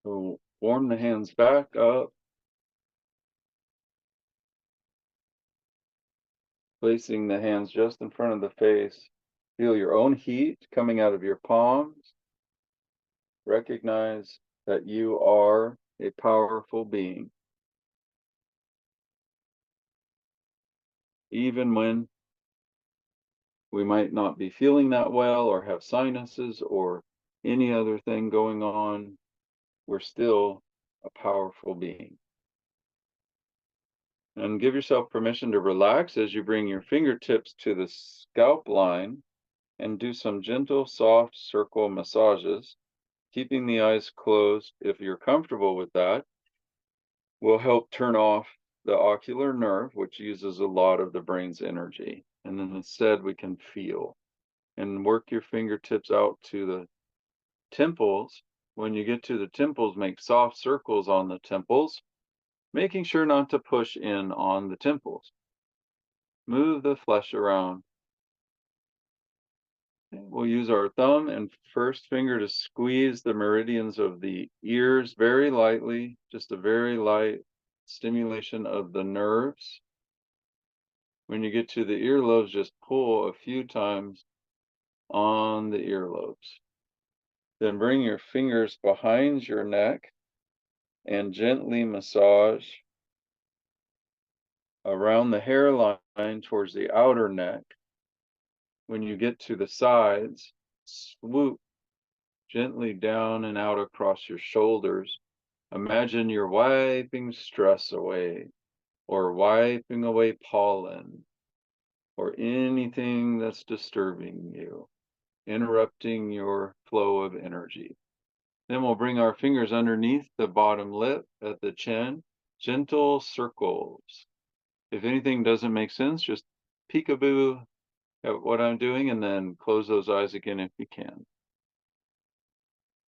So warm the hands back up, placing the hands just in front of the face. Feel your own heat coming out of your palms. Recognize that you are a powerful being. Even when we might not be feeling that well or have sinuses or any other thing going on, we're still a powerful being. And give yourself permission to relax as you bring your fingertips to the scalp line and do some gentle, soft circle massages. Keeping the eyes closed, if you're comfortable with that, will help turn off the ocular nerve, which uses a lot of the brain's energy. And then instead, we can feel and work your fingertips out to the temples. When you get to the temples, make soft circles on the temples, making sure not to push in on the temples. Move the flesh around. We'll use our thumb and first finger to squeeze the meridians of the ears very lightly, just a very light stimulation of the nerves. When you get to the earlobes, just pull a few times on the earlobes. Then bring your fingers behind your neck and gently massage around the hairline towards the outer neck. When you get to the sides, swoop gently down and out across your shoulders. Imagine you're wiping stress away, or wiping away pollen, or anything that's disturbing you, interrupting your flow of energy. Then we'll bring our fingers underneath the bottom lip at the chin, gentle circles. If anything doesn't make sense, just peekaboo at what I'm doing and then close those eyes again if you can.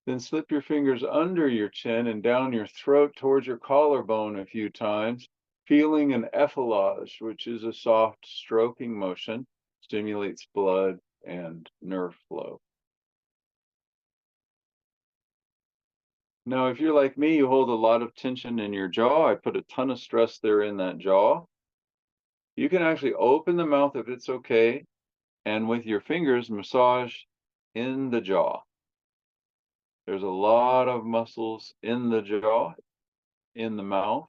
Then slip your fingers under your chin and down your throat towards your collarbone a few times, feeling an effleurage, which is a soft stroking motion, stimulates blood and nerve flow. Now, if you're like me, you hold a lot of tension in your jaw. I put a ton of stress there in that jaw. You can actually open the mouth if it's okay, and with your fingers, massage in the jaw. There's a lot of muscles in the jaw, in the mouth,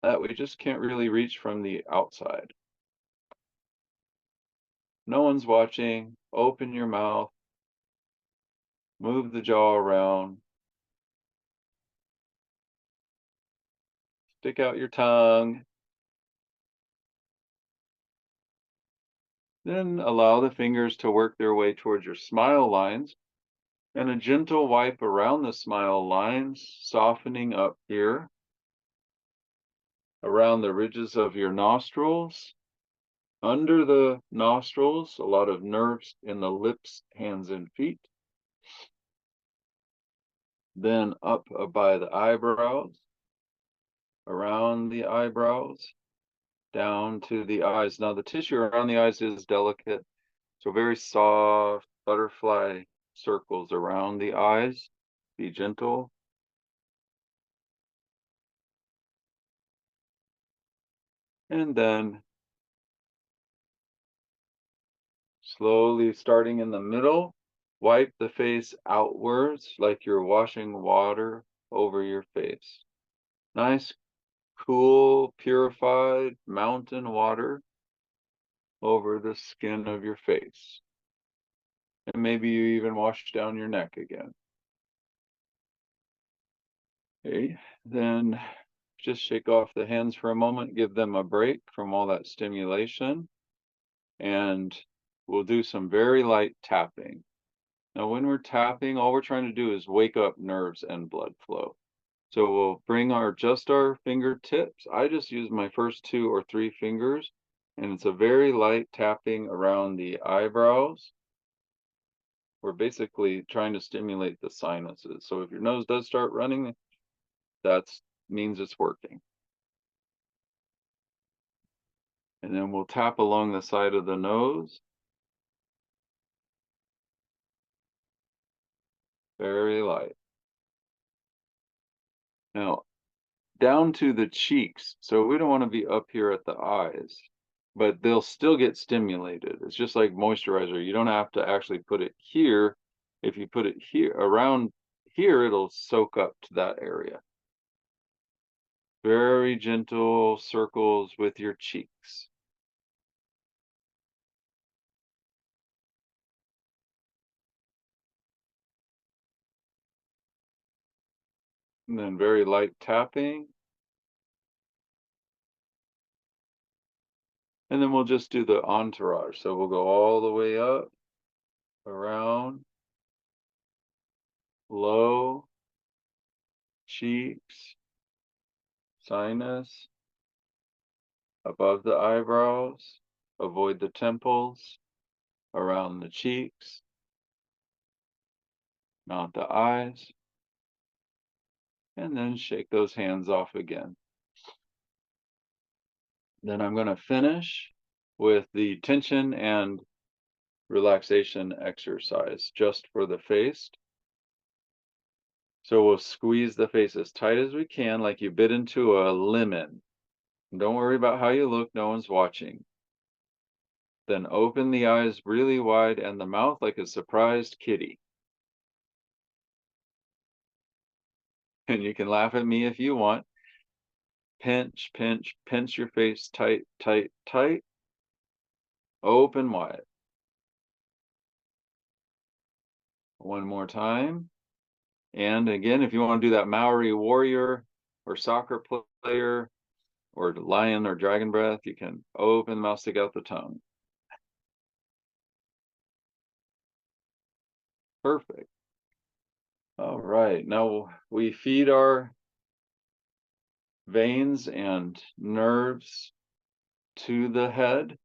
that we just can't really reach from the outside. No one's watching. Open your mouth, move the jaw around, stick out your tongue. Then allow the fingers to work their way towards your smile lines and a gentle wipe around the smile lines, softening up here around the ridges of your nostrils. Under the nostrils, a lot of nerves in the lips, hands, and feet. Then up by the eyebrows, around the eyebrows, down to the eyes. Now, the tissue around the eyes is delicate, so very soft butterfly circles around the eyes. Be gentle. And then slowly starting in the middle, wipe the face outwards like you're washing water over your face. Nice, cool, purified mountain water over the skin of your face. And maybe you even wash down your neck again. Okay, then just shake off the hands for a moment, give them a break from all that stimulation, and we'll do some very light tapping. Now, when we're tapping, all we're trying to do is wake up nerves and blood flow. So we'll bring just our fingertips. I just use my first 2 or 3 fingers, and it's a very light tapping around the eyebrows. We're basically trying to stimulate the sinuses. So if your nose does start running, that means it's working. And then we'll tap along the side of the nose. Very light. Now, down to the cheeks. So we don't want to be up here at the eyes, but they'll still get stimulated. It's just like moisturizer. You don't have to actually put it here. If you put it here, around here, it'll soak up to that area. Very gentle circles with your cheeks. And then very light tapping. And then we'll just do the entourage. So we'll go all the way up, around, low, cheeks, sinus, above the eyebrows, avoid the temples, around the cheeks, not the eyes, and then shake those hands off again. Then I'm going to finish with the tension and relaxation exercise just for the face. So we'll squeeze the face as tight as we can, like you bit into a lemon. Don't worry about how you look, no one's watching. Then open the eyes really wide and the mouth like a surprised kitty. And you can laugh at me if you want. Pinch, pinch, pinch your face tight, tight, tight. Open wide. One more time. And again, if you want to do that Maori warrior or soccer player or lion or dragon breath, you can open the mouth, stick out the tongue. Perfect. All right. Now we feed our veins and nerves to the head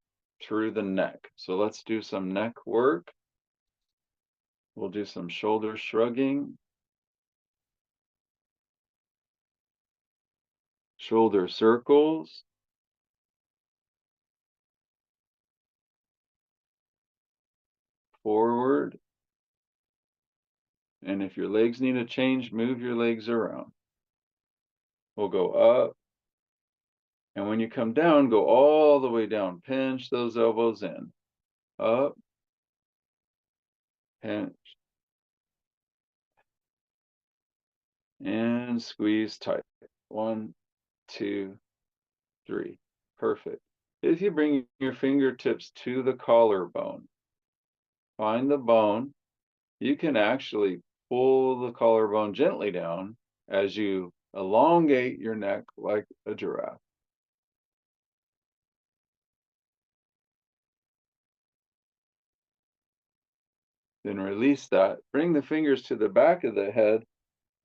through the neck. So let's do some neck work. We'll do some shoulder shrugging, shoulder circles, forward. And if your legs need a change, move your legs around. We'll go up. And when you come down, go all the way down. Pinch those elbows in. Up. Pinch. And squeeze tight. 1, 2, 3. Perfect. If you bring your fingertips to the collarbone, find the bone, you can actually pull the collarbone gently down as you elongate your neck like a giraffe. Then release that. Bring the fingers to the back of the head,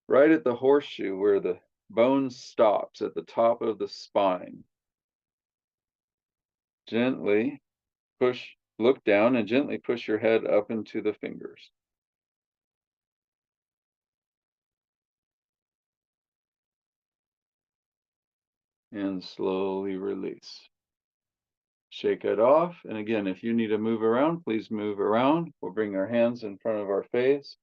right at the horseshoe where the bone stops at the top of the spine. Gently push, look down and gently push your head up into the fingers. And slowly release. Shake it off. And again, if you need to move around, please move around. We'll bring our hands in front of our face.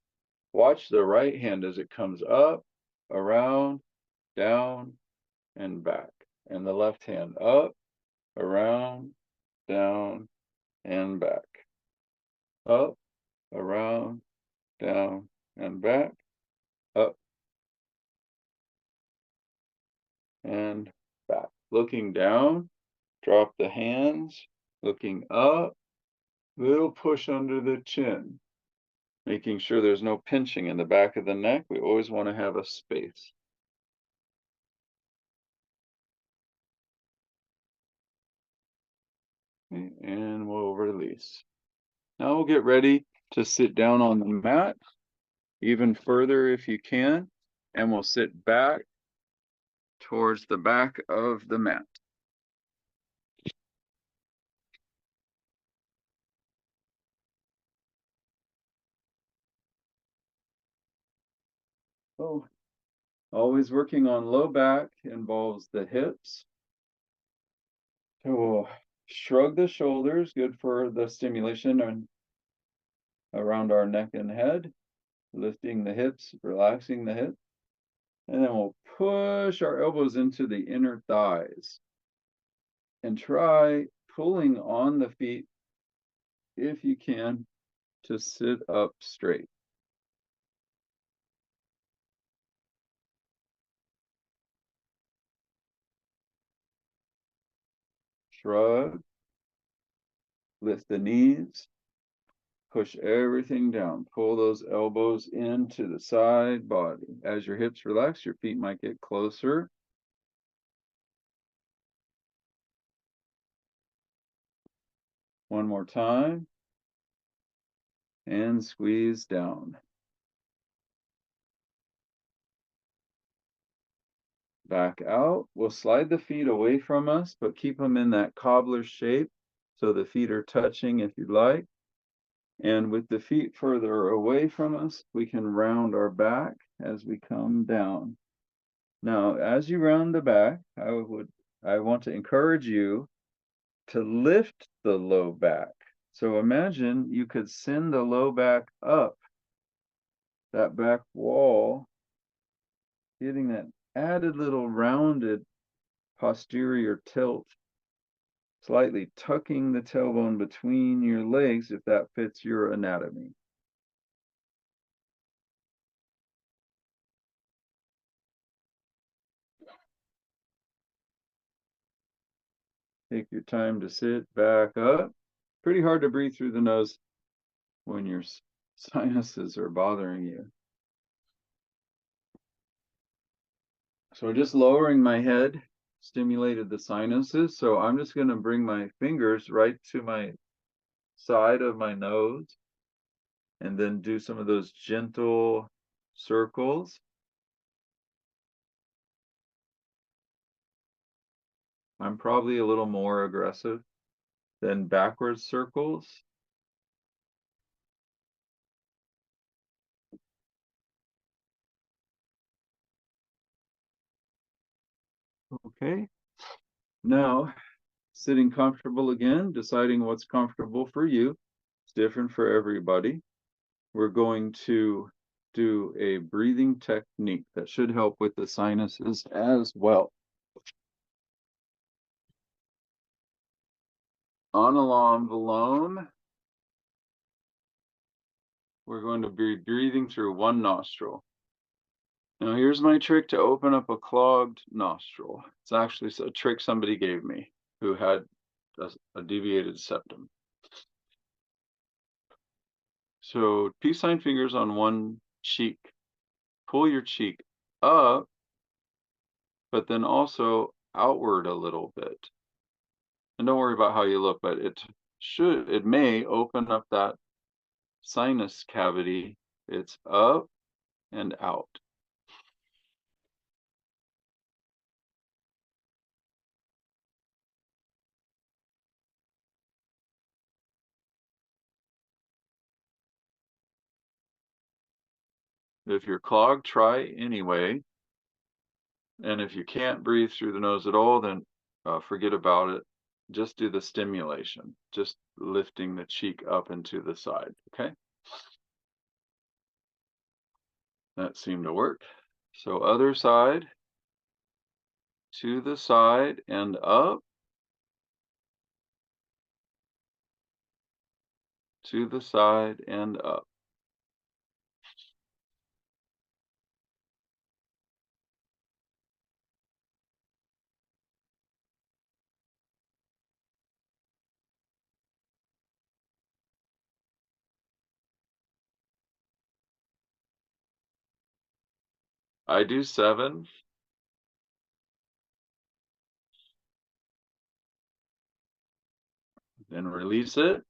Watch the right hand as it comes up, around, down, and back. And the left hand up, around, down, and back. Up, around, down, and back. Up, and back. Looking down, drop the hands. Looking up, little push under the chin. Making sure there's no pinching in the back of the neck. We always want to have a space. Okay, and we'll release. Now we'll get ready to sit down on the mat, even further if you can, and we'll sit back towards the back of the mat. Oh, always working on low back involves the hips. So we'll shrug the shoulders, good for the stimulation and around our neck and head. Lifting the hips, relaxing the hips. And then we'll push our elbows into the inner thighs and try pulling on the feet if you can to sit up straight. Shrug, lift the knees, push everything down. Pull those elbows into the side body. As your hips relax, your feet might get closer. One more time. And squeeze down. Back out. We'll slide the feet away from us, but keep them in that cobbler shape so the feet are touching if you'd like. And with the feet further away from us, we can round our back as we come down. Now, as you round the back, I want to encourage you to lift the low back. So imagine you could send the low back up that back wall, getting that added little rounded posterior tilt, slightly tucking the tailbone between your legs if that fits your anatomy. Take your time to sit back up. Pretty hard to breathe through the nose when your sinuses are bothering you. So just lowering my head stimulated the sinuses. So I'm just going to bring my fingers right to my side of my nose and then do some of those gentle circles. I'm probably a little more aggressive than backwards circles. Okay. Now, sitting comfortable again, deciding what's comfortable for you. It's different for everybody. We're going to do a breathing technique that should help with the sinuses as well. Anulom Vilom. We're going to be breathing through one nostril. Now here's my trick to open up a clogged nostril. It's actually a trick somebody gave me who had a deviated septum. So peace sign fingers on one cheek. Pull your cheek up, but then also outward a little bit. And don't worry about how you look, but it may open up that sinus cavity. It's up and out. If you're clogged, try anyway. And if you can't breathe through the nose at all, then forget about it. Just do the stimulation, just lifting the cheek up and to the side, okay? That seemed to work. So other side, to the side and up, to the side and up. I do 7. Then release it.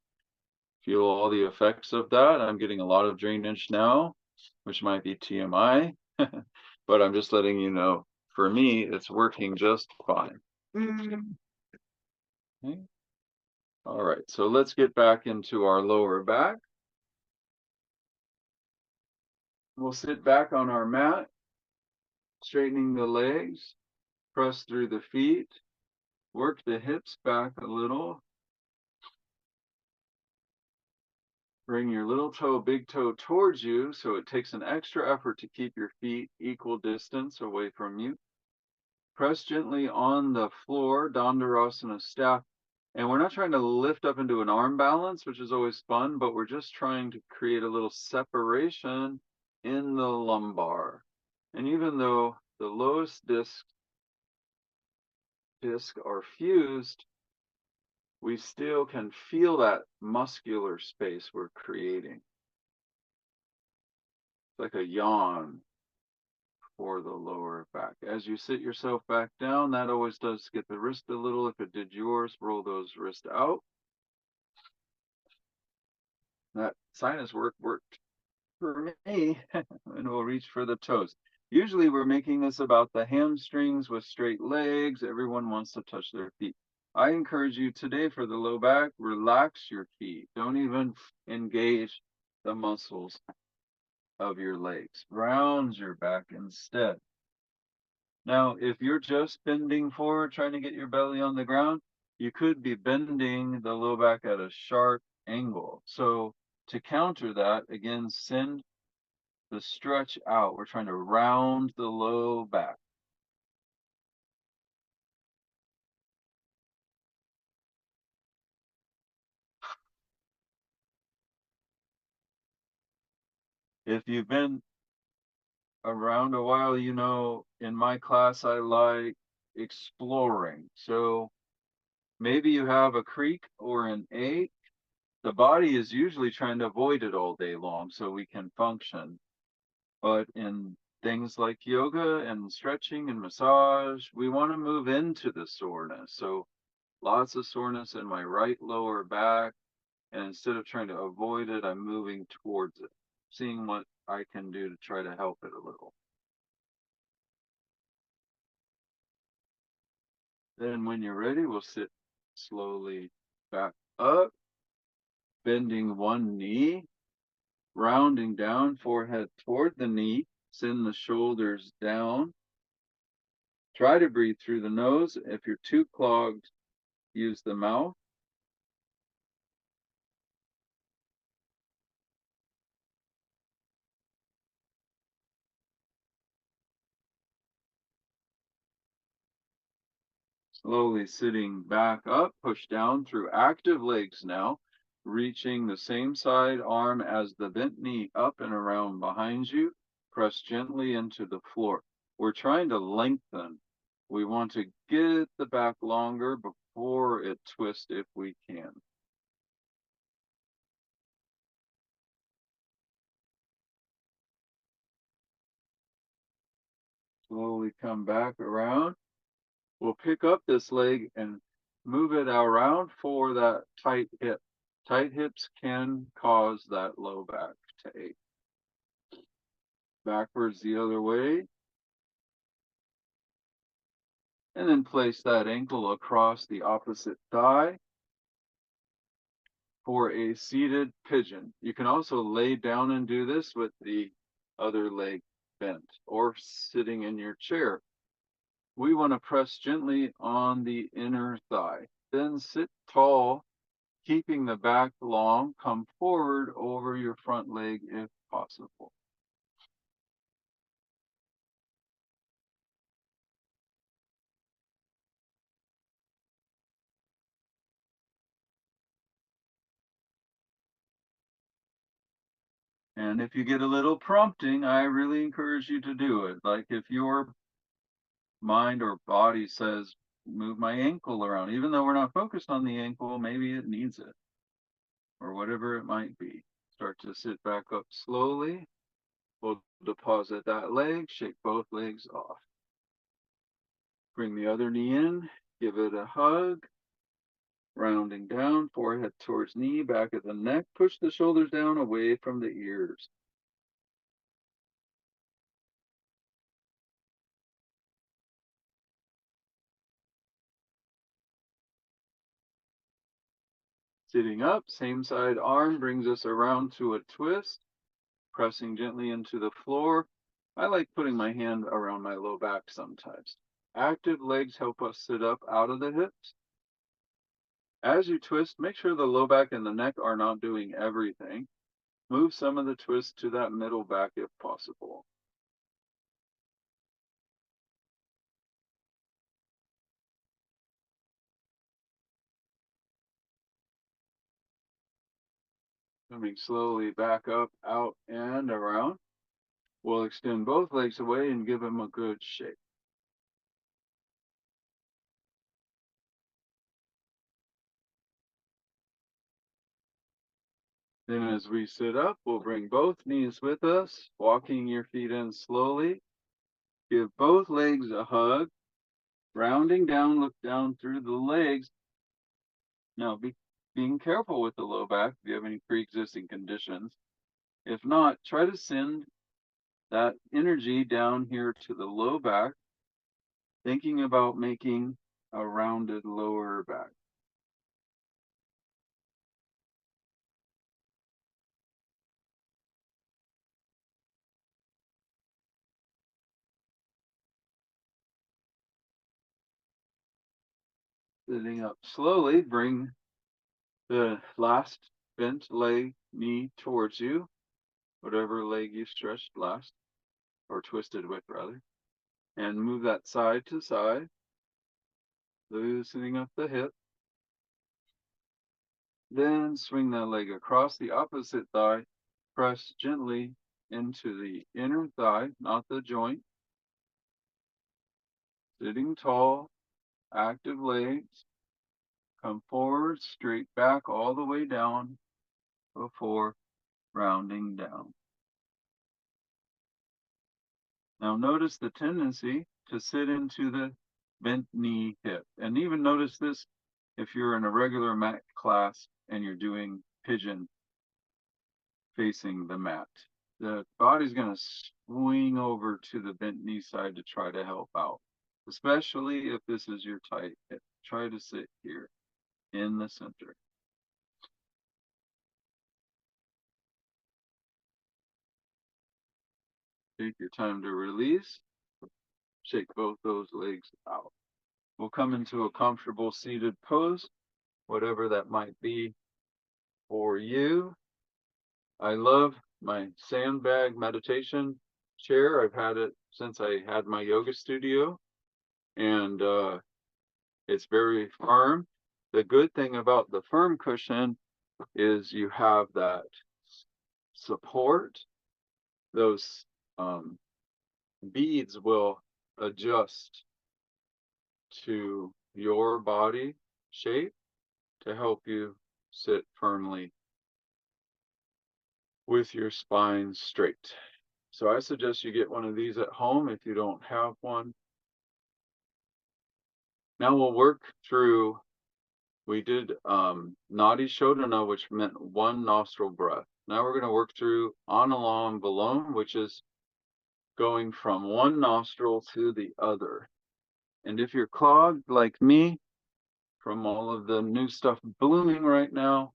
Feel all the effects of that. I'm getting a lot of drainage now, which might be TMI, but I'm just letting you know, for me, it's working just fine. Okay. All right, so let's get back into our lower back. We'll sit back on our mat, straightening the legs, press through the feet, work the hips back a little. Bring your little toe, big toe towards you, so it takes an extra effort to keep your feet equal distance away from you. Press gently on the floor, Dandasana staff. And we're not trying to lift up into an arm balance, which is always fun, but we're just trying to create a little separation in the lumbar. And even though the lowest disc are fused, we still can feel that muscular space we're creating. It's like a yawn for the lower back. As you sit yourself back down, that always does get the wrist a little. If it did yours, roll those wrists out. That sinus work worked for me, and we'll reach for the toes. Usually we're making this about the hamstrings with straight legs. Everyone wants to touch their feet. I encourage you today for the low back, relax your feet. Don't even engage the muscles of your legs. Round your back instead. Now, if you're just bending forward, trying to get your belly on the ground, you could be bending the low back at a sharp angle. So to counter that, again, send the stretch out. We're trying to round the low back. If you've been around a while, you know, in my class, I like exploring. So maybe you have a creak or an ache. The body is usually trying to avoid it all day long so we can function. But in things like yoga and stretching and massage, we want to move into the soreness. So lots of soreness in my right lower back. And instead of trying to avoid it, I'm moving towards it, seeing what I can do to try to help it a little. Then when you're ready, we'll sit slowly back up, bending one knee, rounding down, forehead toward the knee, send the shoulders down. Try to breathe through the nose. If you're too clogged, use the mouth. Slowly sitting back up, push down through active legs now, reaching the same side arm as the bent knee up and around behind you. Press gently into the floor. We're trying to lengthen. We want to get the back longer before it twists if we can. Slowly come back around. We'll pick up this leg and move it around for that tight hip. Tight hips can cause that low back to ache. Backwards the other way. And then place that ankle across the opposite thigh for a seated pigeon. You can also lay down and do this with the other leg bent or sitting in your chair. We want to press gently on the inner thigh. Then sit tall, keeping the back long. Come forward over your front leg if possible. And if you get a little prompting, I really encourage you to do it. Like if your mind or body says, move my ankle around, even though we're not focused on the ankle, maybe it needs it or whatever it might be. Start to sit back up slowly. We'll deposit that leg, shake both legs off. Bring the other knee in, give it a hug, rounding down, forehead towards knee, back of the neck, push the shoulders down away from the ears. Sitting up, same side arm brings us around to a twist, pressing gently into the floor. I like putting my hand around my low back sometimes. Active legs help us sit up out of the hips. As you twist, make sure the low back and the neck are not doing everything. Move some of the twist to that middle back if possible. Coming slowly back up, out, and around. We'll extend both legs away and give them a good shake. Then as we sit up, we'll bring both knees with us, walking your feet in slowly. Give both legs a hug. Rounding down, look down through the legs. Now, being careful with the low back if you have any pre-existing conditions. If not, try to send that energy down here to the low back, thinking about making a rounded lower back. Sitting up slowly, bring the last bent leg, knee towards you, whatever leg you stretched last, or twisted with rather, and move that side to side, loosening up the hip. Then swing that leg across the opposite thigh, press gently into the inner thigh, not the joint. Sitting tall, active legs, come forward, straight back all the way down before rounding down. Now notice the tendency to sit into the bent knee hip. And even notice this if you're in a regular mat class and you're doing pigeon facing the mat. The body's going to swing over to the bent knee side to try to help out, especially if this is your tight hip. Try to sit here in the center. Take your time to release. Shake both those legs out. We'll come into a comfortable seated pose, whatever that might be for you. I love my sandbag meditation chair. I've had it since I had my yoga studio, and it's very firm. The good thing about the firm cushion is you have that support. Those beads will adjust to your body shape to help you sit firmly with your spine straight. So I suggest you get one of these at home if you don't have one. Now we'll work through, we did Nadi Shodhana, which meant one nostril breath. Now we're going to work through Analom Vilom, which is going from one nostril to the other. And if you're clogged like me from all of the new stuff blooming right now,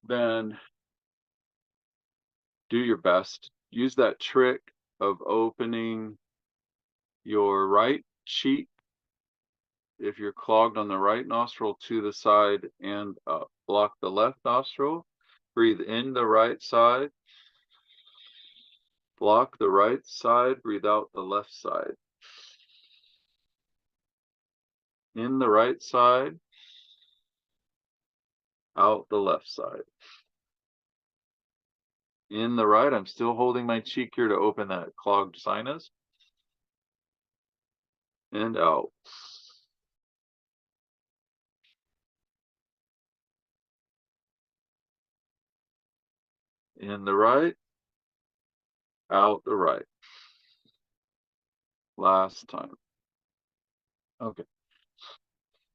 then do your best. Use that trick of opening your right cheek if you're clogged on the right nostril to the side and up. Block the left nostril. Breathe in the right side. Block the right side. Breathe out the left side. In the right side. Out the left side. In the right, I'm still holding my cheek here to open that clogged sinus. And out. In the right, out the right. Last time. Okay.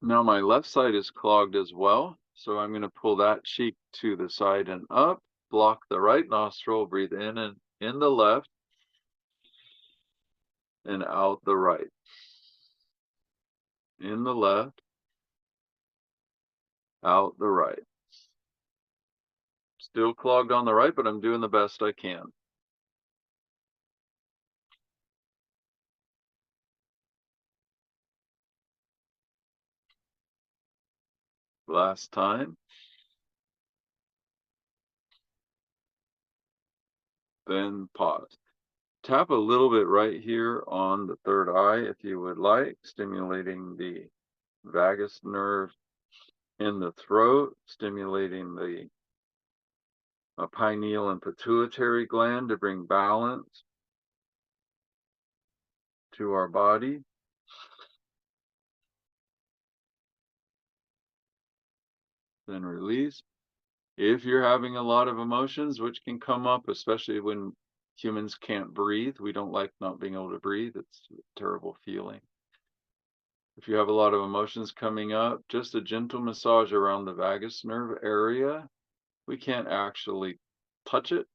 Now my left side is clogged as well, so I'm going to pull that cheek to the side and up, block the right nostril, breathe in and in the left, and out the right. In the left, out the right. Still clogged on the right, but I'm doing the best I can. Last time. Then pause. Tap a little bit right here on the third eye if you would like, stimulating the vagus nerve in the throat, stimulating the pineal and pituitary gland to bring balance to our body. Then release. If you're having a lot of emotions, which can come up, especially when humans can't breathe, we don't like not being able to breathe. It's a terrible feeling. If you have a lot of emotions coming up, just a gentle massage around the vagus nerve area. We can't actually touch it.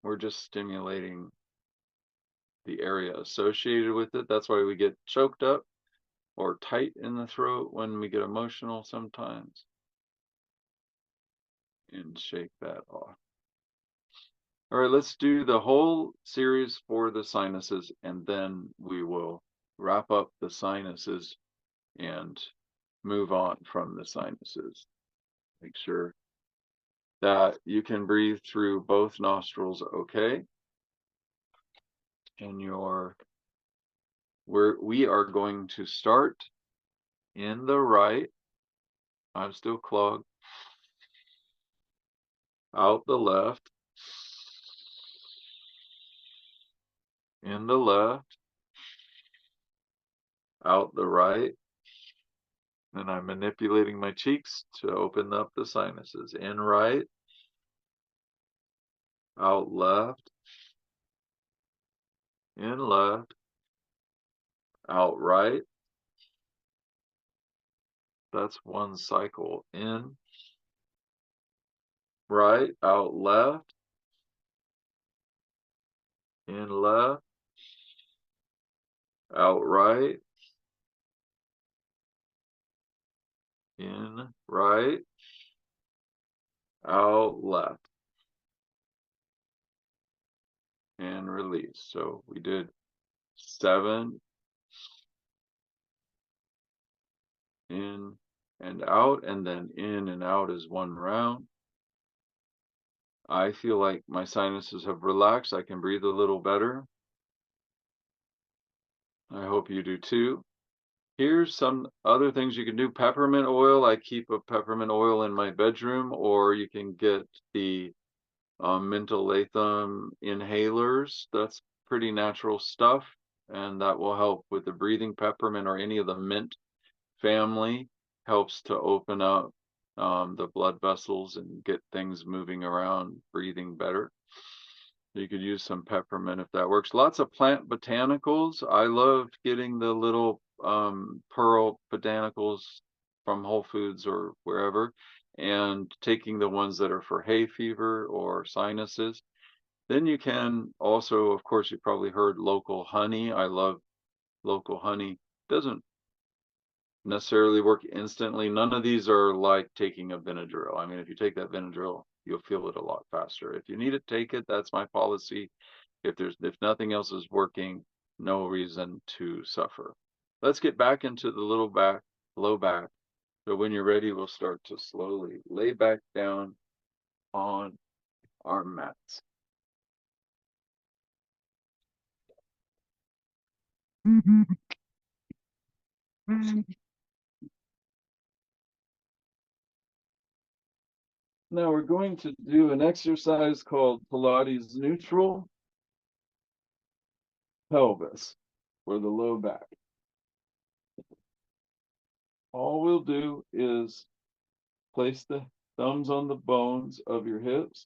We're just stimulating the area associated with it. That's why we get choked up or tight in the throat when we get emotional sometimes. And shake that off. All right, let's do the whole series for the sinuses, and then we will wrap up the sinuses and move on from the sinuses. Make sure that you can breathe through both nostrils okay. And we are going to start in the right. I'm still clogged. Out the left. In the left. Out the right. And I'm manipulating my cheeks to open up the sinuses. In right. Out left. In left. Out right. That's one cycle. In right. Out left. In left. Out right. In right. Out left. And release. So we did 7 in and out, and then in and out is one round. I feel like my sinuses have relaxed. I can breathe a little better. I hope you do too. Here's some other things you can do. Peppermint oil. I keep a peppermint oil in my bedroom, or you can get the mentholatum inhalers. That's pretty natural stuff, and that will help with the breathing. Peppermint or any of the mint family helps to open up the blood vessels and get things moving around, breathing better. You could use some peppermint if that works. Lots of plant botanicals. I love getting the little pearl botanicals from Whole Foods or wherever, and taking the ones that are for hay fever or sinuses. Then you can also, of course, you probably heard local honey. I love local honey. Doesn't necessarily work instantly. None of these are like taking a Benadryl. I mean, if you take that Benadryl, you'll feel it a lot faster. If you need it, take it. That's my policy. If nothing else is working, no reason to suffer. Let's get back into the low back. So when you're ready, we'll start to slowly lay back down on our mats. Now we're going to do an exercise called Pilates neutral pelvis for the low back. All we'll do is place the thumbs on the bones of your hips,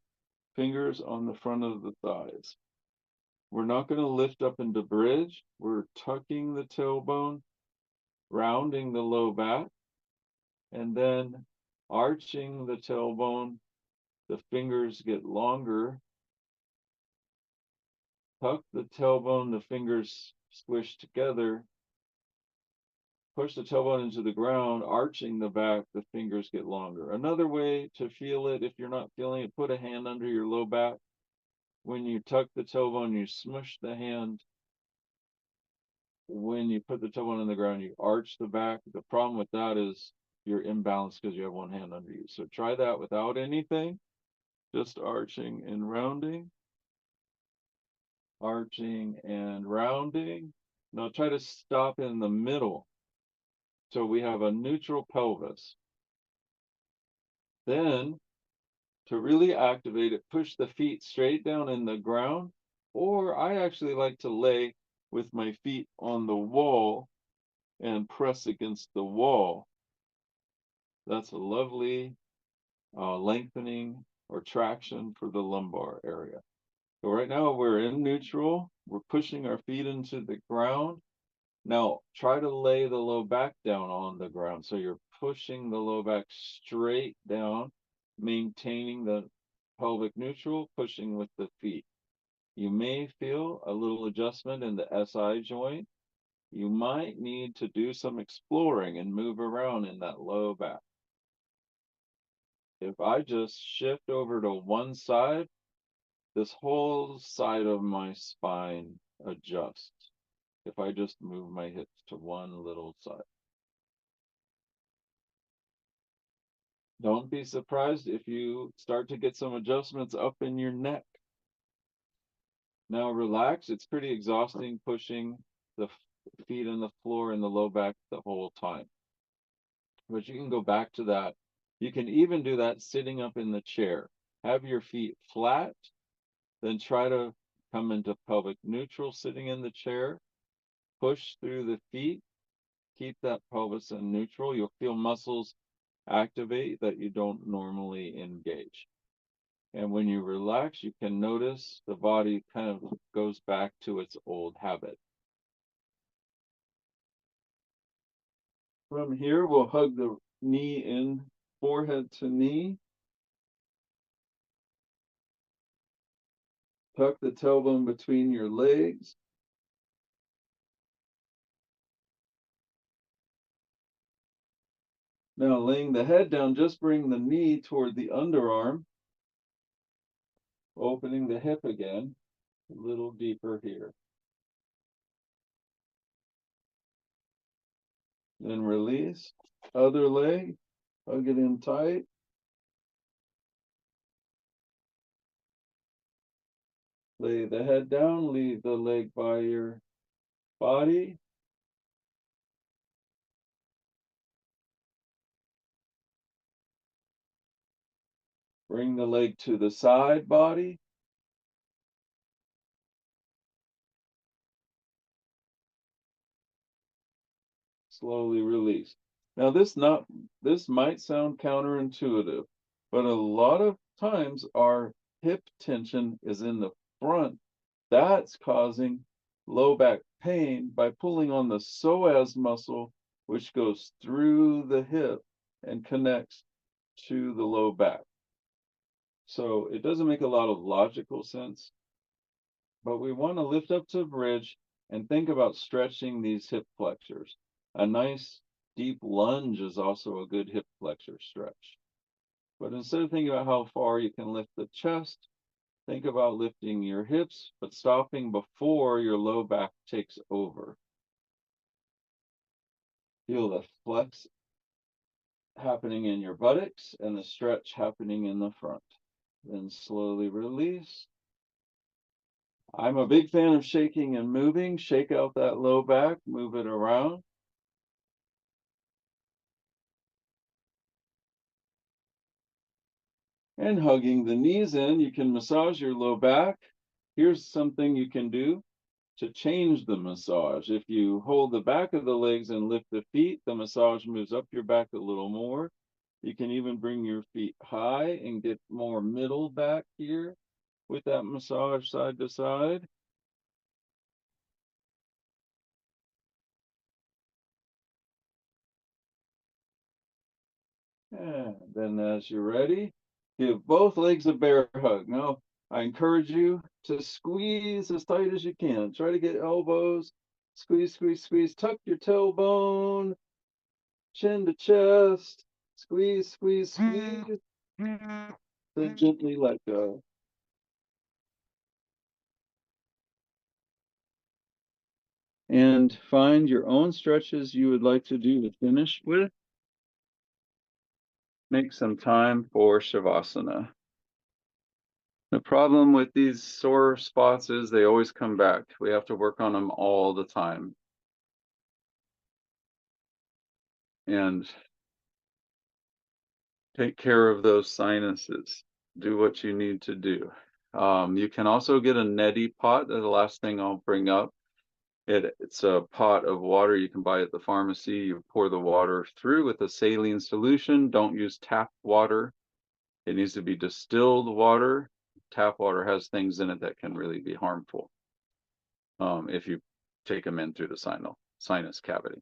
fingers on the front of the thighs. We're not going to lift up into bridge. We're tucking the tailbone, rounding the low back, and then arching the tailbone. The fingers get longer. Tuck the tailbone, the fingers squish together. Push the tailbone into the ground, arching the back, the fingers get longer. Another way to feel it, if you're not feeling it, put a hand under your low back. When you tuck the tailbone, you smush the hand. When you put the tailbone on the ground, you arch the back. The problem with that is you're imbalanced because you have one hand under you. So try that without anything, just arching and rounding, arching and rounding. Now try to stop in the middle. So we have a neutral pelvis. Then to really activate it, push the feet straight down in the ground, or I actually like to lay with my feet on the wall and press against the wall. That's a lovely lengthening or traction for the lumbar area. So right now we're in neutral. We're pushing our feet into the ground. Now try to lay the low back down on the ground. So you're pushing the low back straight down, maintaining the pelvic neutral, pushing with the feet. You may feel a little adjustment in the SI joint. You might need to do some exploring and move around in that low back. If I just shift over to one side, this whole side of my spine adjusts. If I just move my hips to one little side. Don't be surprised if you start to get some adjustments up in your neck. Now relax. It's pretty exhausting pushing the feet in the floor and the low back the whole time. But you can go back to that. You can even do that sitting up in the chair. Have your feet flat, then try to come into pelvic neutral sitting in the chair. Push through the feet. Keep that pelvis in neutral. You'll feel muscles activate that you don't normally engage. And when you relax, you can notice the body kind of goes back to its old habit. From here, we'll hug the knee in, forehead to knee. Tuck the tailbone between your legs. Now, laying the head down, just bring the knee toward the underarm, opening the hip again, a little deeper here. Then release. Other leg, hug it in tight. Lay the head down, leave the leg by your body. Bring the leg to the side body. Slowly release. Now this might sound counterintuitive, but a lot of times our hip tension is in the front. That's causing low back pain by pulling on the psoas muscle, which goes through the hip and connects to the low back. So it doesn't make a lot of logical sense, but we want to lift up to bridge and think about stretching these hip flexors. A nice deep lunge is also a good hip flexor stretch. But instead of thinking about how far you can lift the chest, think about lifting your hips, but stopping before your low back takes over. Feel the flex happening in your buttocks and the stretch happening in the front. Then slowly release. I'm a big fan of shaking and moving. Shake out that low back, move it around. And hugging the knees in, you can massage your low back. Here's something you can do to change the massage. If you hold the back of the legs and lift the feet, the massage moves up your back a little more. You can even bring your feet high and get more middle back here with that massage side to side. And then as you're ready, give both legs a bear hug. Now, I encourage you to squeeze as tight as you can. Try to get elbows, squeeze, squeeze, squeeze. Tuck your tailbone, chin to chest, squeeze, squeeze, squeeze. Then gently let go. And find your own stretches you would like to do to finish with. make some time for Shavasana. The problem with these sore spots is they always come back. We have to work on them all the time. And take care of those sinuses. Do what you need to do. You can also get a neti pot. That's the last thing I'll bring up. It's a pot of water you can buy at the pharmacy. You pour the water through with a saline solution. Don't use tap water. It needs to be distilled water. Tap water has things in it that can really be harmful if you take them in through the sinus cavity.